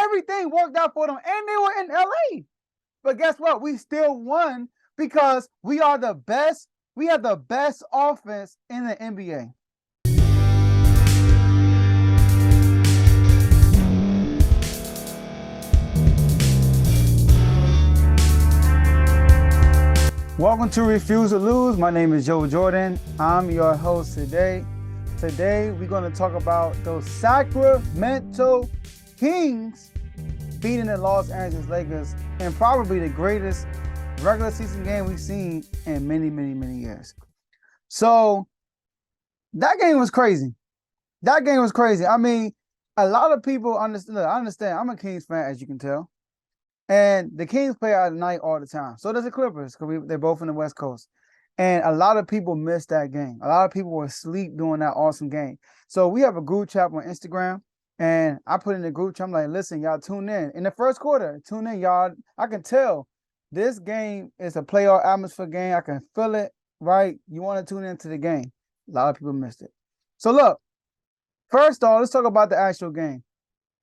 Everything worked out for them, and they were in LA. But guess what? We still won because we are the best. We have the best offense in the NBA. Welcome to Refuse to Lose. My name is Joe Jordan. I'm your host today. Today, we're going to talk about those Sacramento Kings beating the Los Angeles Lakers in probably the greatest regular season game we've seen in many, many, many years. So, that game was crazy. I mean, a lot of people understand. I understand. I'm a Kings fan, as you can tell. And the Kings play out at night all the time. So does the Clippers, because they're both in the West Coast. And a lot of people missed that game. A lot of people were asleep during that awesome game. So we have a group chat on Instagram, and I put in the group chat, I'm like, listen, y'all tune in. In the first quarter, tune in, y'all. I can tell this game is a playoff atmosphere game. I can feel it, right? You want to tune into the game. A lot of people missed it. So look, first off, let's talk about the actual game.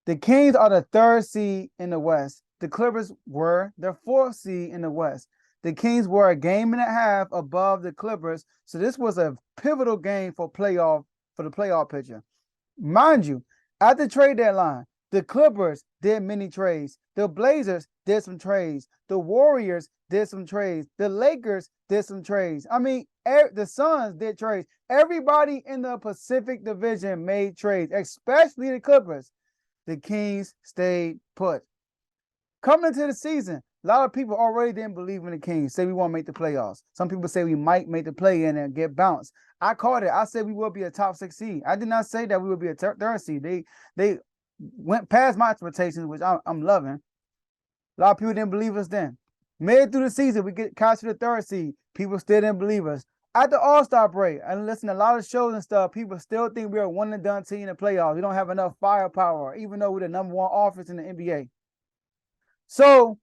The Kings are the 3rd seed in the West. The Clippers were the 4th seed in the West. The Kings were a game and a half above the Clippers, so this was a pivotal game for the playoff picture. Mind you, at the trade deadline, the Clippers did many trades. The Blazers did some trades. The Warriors did some trades. The Lakers did some trades. I mean, the Suns did trades. Everybody in the Pacific Division made trades, especially the Clippers. The Kings stayed put. Coming into the season, a lot of people already didn't believe in the Kings, say we won't make the playoffs. Some people say we might make the play-in and get bounced. I called it. I said we will be a top 6 seed. I did not say that we would be a 3rd seed. They went past my expectations, which I'm loving. A lot of people didn't believe us then. Made through the season, we get caught to the 3rd seed. People still didn't believe us. At the All-Star break, I listen to a lot of shows and stuff, people still think we're a one-and-done team in the playoffs. We don't have enough firepower, even though we're the number 1 offense in the NBA. So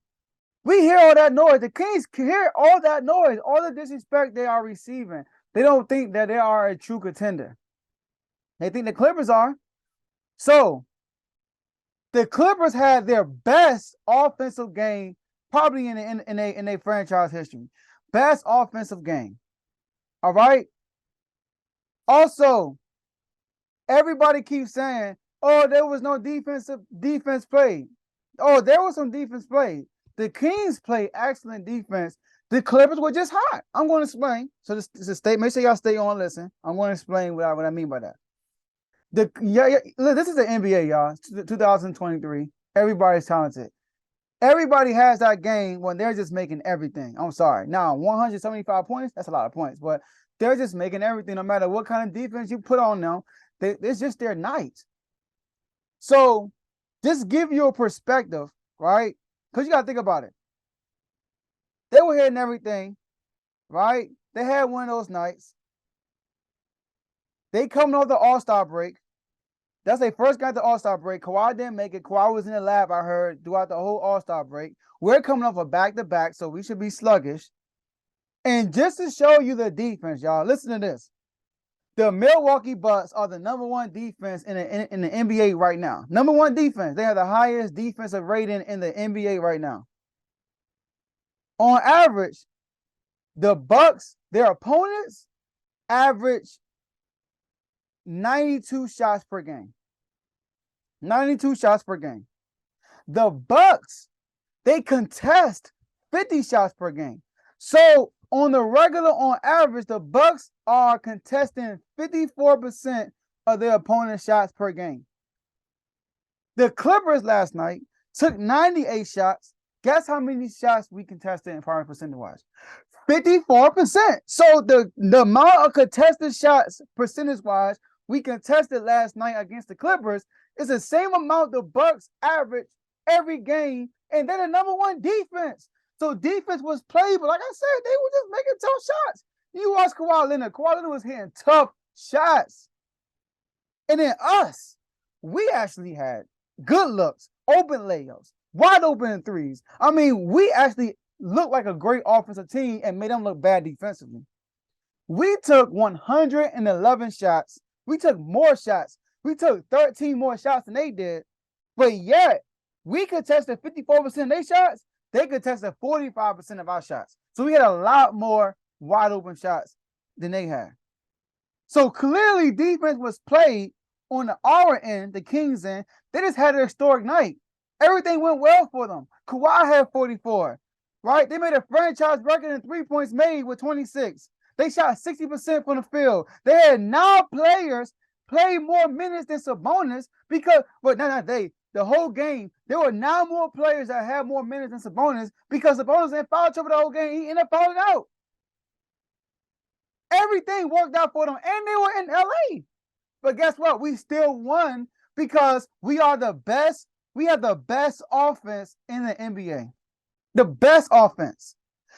we hear all that noise. The Kings hear all that noise, all the disrespect they are receiving. They don't think that they are a true contender. They think the Clippers are. So the Clippers had their best offensive game probably in a franchise history. Best offensive game. All right. Also, everybody keeps saying, "Oh, there was no defense played." Oh, there was some defense played. The Kings played excellent defense. The Clippers were just hot. I'm going to explain. So this is a statement. Make sure y'all stay on and listen. I'm going to explain what I mean by that. Look, this is the NBA, y'all. 2023. Everybody's talented. Everybody has that game when they're just making everything. I'm sorry. Now, 175 points, that's a lot of points. But they're just making everything no matter what kind of defense you put on them. It's just their night. So just give you a perspective, right? Because you got to think about it. They were hitting everything, right? They had one of those nights. They coming off the All-Star break. That's their first got the All-Star break. Kawhi didn't make it. Kawhi was in the lab, I heard, throughout the whole All-Star break. We're coming off a back-to-back, so we should be sluggish. And just to show you the defense, y'all, listen to this. The Milwaukee Bucks are the number 1 defense in the NBA right now. Number 1 defense. They have the highest defensive rating in the NBA right now. On average, the Bucks, their opponents, average 92 shots per game. 92 shots per game. The Bucks, they contest 50 shots per game. So on the regular, on average, the Bucks are contesting 54% of their opponent's shots per game. The Clippers last night took 98 shots. Guess how many shots we contested in power percentage-wise? 54%. So the amount of contested shots percentage-wise we contested last night against the Clippers is the same amount the Bucks average every game, and they're the number 1 defense. So defense was played, but like I said, they were just making tough shots. You watch Kawhi Leonard. Kawhi Leonard was hitting tough shots. And then us, we actually had good looks, open layups, wide open threes. I mean, we actually looked like a great offensive team and made them look bad defensively. We took 111 shots. We took more shots. We took 13 more shots than they did. But yet, We contested 54% of their shots. They contested 45% of our shots. So we had a lot more wide open shots than they had. So clearly defense was played on our end, the Kings end. They just had a historic night. Everything went well for them. Kawhi had 44, right? They made a franchise record in 3 points made with 26. They shot 60% from the field. They had 9 players play more minutes than Sabonis because, but not they. The whole game, there were 9 more players that had more minutes than Sabonis because Sabonis didn't foul trouble the whole game. He ended up fouling out. Everything worked out for them, and they were in LA. But guess what? We still won because we are the best. We have the best offense in the NBA. The best offense.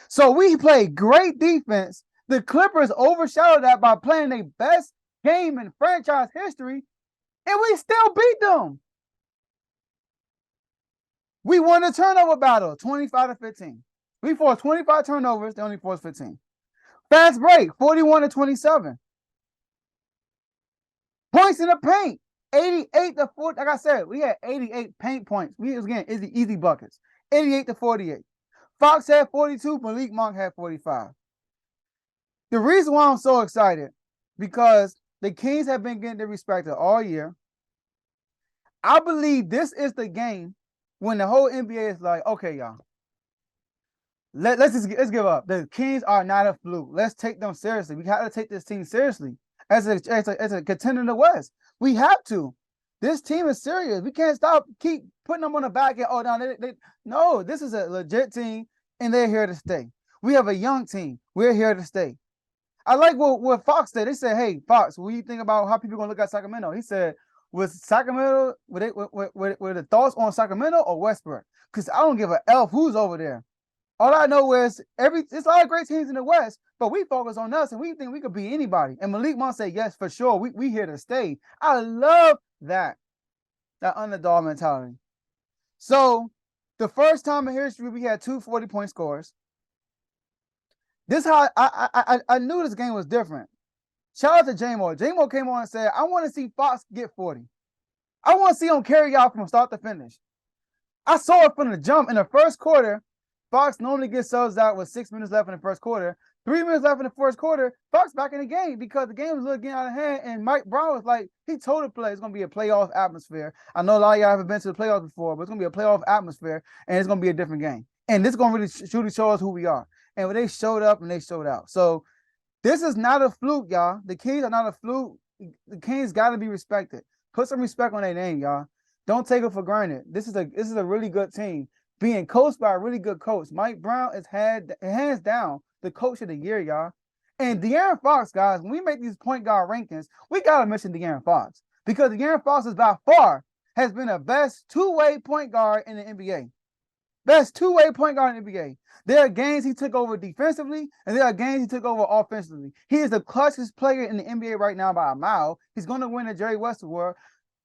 So we played great defense. The Clippers overshadowed that by playing their best game in franchise history, and we still beat them. We won the turnover battle, 25-15. We forced 25 turnovers, they only forced 15. Fast break, 41-27. Points in the paint, 88-40. Like I said, we had 88 paint points. We was getting easy buckets, 88-48. Fox had 42, Malik Monk had 45. The reason why I'm so excited, because the Kings have been getting the respect all year. I believe this is the game when the whole NBA is like, okay, y'all, let's give up. The Kings are not a fluke. Let's take them seriously. We got to take this team seriously as a contender in the West. We have to. This team is serious. We can't keep putting them on the back end. Oh, no, this is a legit team, and they're here to stay. We have a young team. We're here to stay. I like what Fox said. They said, hey, Fox, what do you think about how people are going to look at Sacramento? He said, was Sacramento, were the thoughts on Sacramento or Westbrook? Because I don't give a F who's over there. All I know is it's a lot of great teams in the West, but we focus on us and we think we could beat anybody. And Malik Monk said, yes, for sure. We here to stay. I love that underdog mentality. So the first time in history we had 2 40-point scores. This how I knew this game was different. Shout out to J-Mo. J-Mo came on and said, I want to see Fox get 40. I want to see him carry out from start to finish. I saw it from the jump in the first quarter. Fox normally gets subs out with 6 minutes left in the first quarter. 3 minutes left in the first quarter. Fox back in the game because the game was getting out of hand. And Mike Brown was like, he told the play it's going to be a playoff atmosphere. I know a lot of y'all haven't been to the playoffs before, but it's going to be a playoff atmosphere and it's going to be a different game. And this is going to really truly show us who we are. And when they showed up and they showed out. So this is not a fluke, y'all. The Kings are not a fluke. The Kings got to be respected. Put some respect on their name, y'all. Don't take it for granted. This is a really good team being coached by a really good coach. Mike Brown is hands down the coach of the year, y'all. And De'Aaron Fox, guys, when we make these point guard rankings, we got to mention De'Aaron Fox because De'Aaron Fox is by far has been the best two-way point guard in the NBA. Best two-way point guard in the NBA. There are games he took over defensively, and there are games he took over offensively. He is the clutchest player in the NBA right now by a mile. He's going to win the Jerry West Award.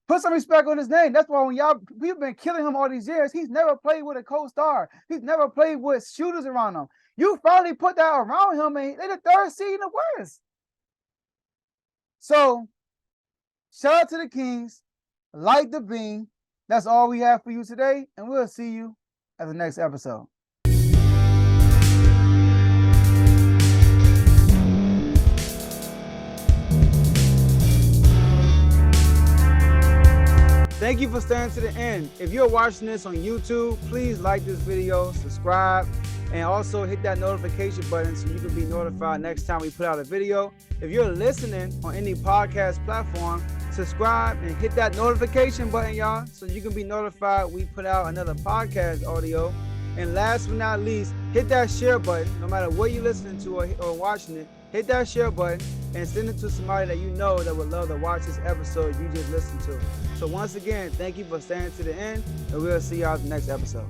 Put some respect on his name. That's why we've been killing him all these years. He's never played with a co-star. He's never played with shooters around him. You finally put that around him, and they're the 3rd seed in the West. So, shout out to the Kings. Like the beam. That's all we have for you today, and we'll see you at the next episode. Thank you for staying to the end. If you're watching this on YouTube, please like this video, subscribe, and also hit that notification button so you can be notified next time we put out a video. If you're listening on any podcast platform, subscribe and hit that notification button, y'all, so you can be notified we put out another podcast audio. And last but not least, hit that share button. No matter what you're listening to or watching it, hit that share button and send it to somebody that you know that would love to watch this episode you just listened to. So once again, thank you for staying to the end, and we'll see y'all in the next episode.